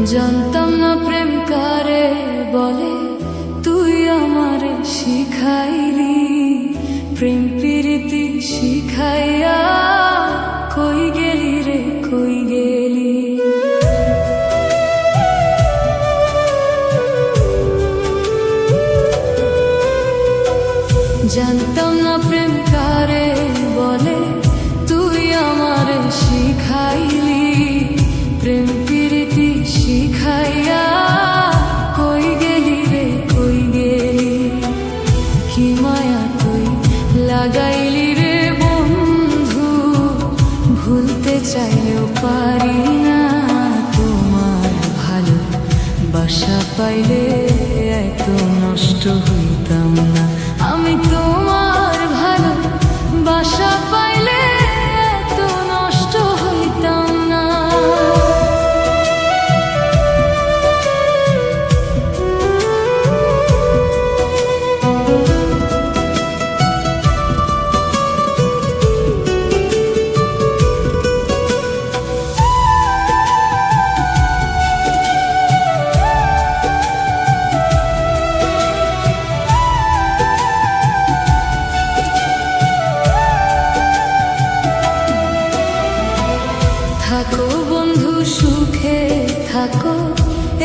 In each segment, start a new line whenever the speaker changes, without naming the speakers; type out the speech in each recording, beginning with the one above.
জানতাম না প্রেম কারে বলে, তুই আমারে শিখাইলি। প্রেম প্রীতি শিখাইয়া কই গেলি রে, কই গেলি। জানতাম না প্রেম কারে বলে, তুই আমারে শিখাইলি। প্রেম প্রীতি শিখাইয়া কই গেলি রে, কই গেলি। কি মায়া তুই লাগাইলি রে বন্ধু, ভুলতে চাইলেও পারি না। তোমার ভালো বাসা পাইলে এত নষ্ট হইতাম না। আমি তোমার ভালো বাসা পাইলে এত নষ্ট হইতাম না। থাকো বন্ধু সুখে থাকো,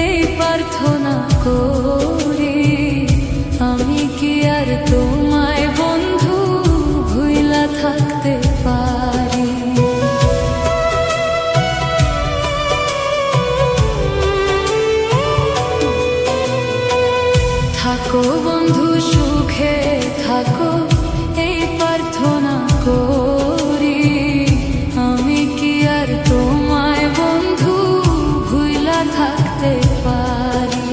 এই প্রার্থনা করি। আমি কি আর তোমায় বন্ধু ভুইলা থাকতে পারি। থাকো বন্ধু সুখে থাকো, এই প্রার্থনা করি। আমি কি আর তোমায় বন্ধু ভুইলা থাকতে পারি।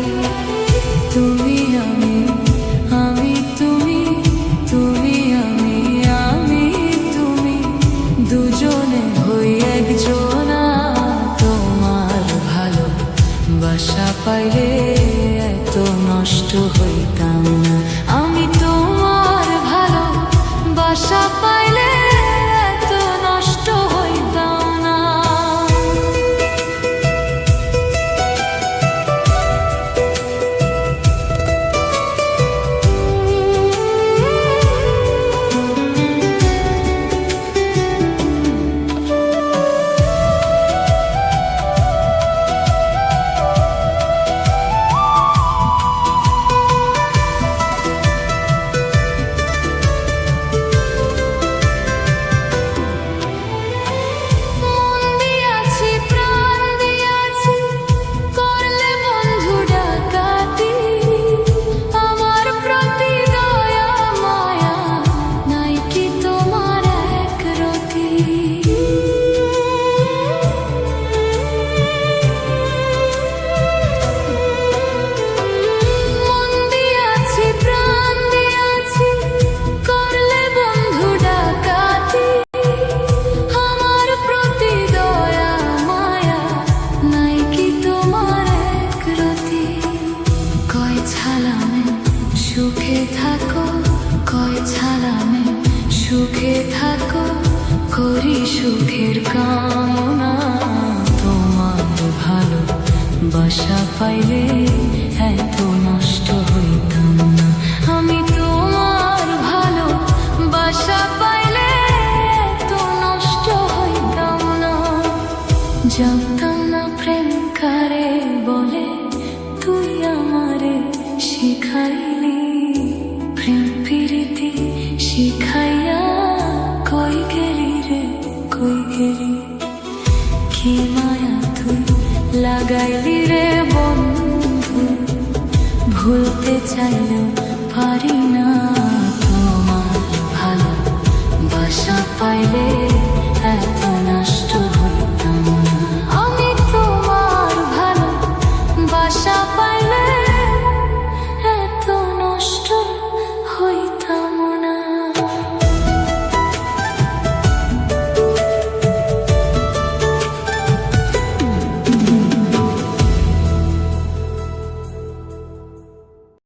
তুমি আমি, আমি তুমি, তুমি আমি, আমি তুমি, দুজনে হই একজনা। তোমার ভালো বাসা পাইলে এত নষ্ট হইতাম না। আমি তোমার ভালো বাসা পাইলে এত নষ্ট হইতাম না। সুখে থাকো, কয় ছালামে সুখে থাকো, করি সুখের কামনা। তোমার ভালো বাসা পাইলে এত নষ্ট হইতাম না। আমি তোমার ভালো বাসা পাইলে এত নষ্ট হইতাম না। জানতাম না প্রেম কারে বলে, তুই আমারে শিখাইলি। প্রেম প্রীতি শিখাইয়া কই গেলি রে, কই গেলি। কি মায়া তুই লাগাইলি রে বন্ধু, ভুলতে চাইলেও পারি না।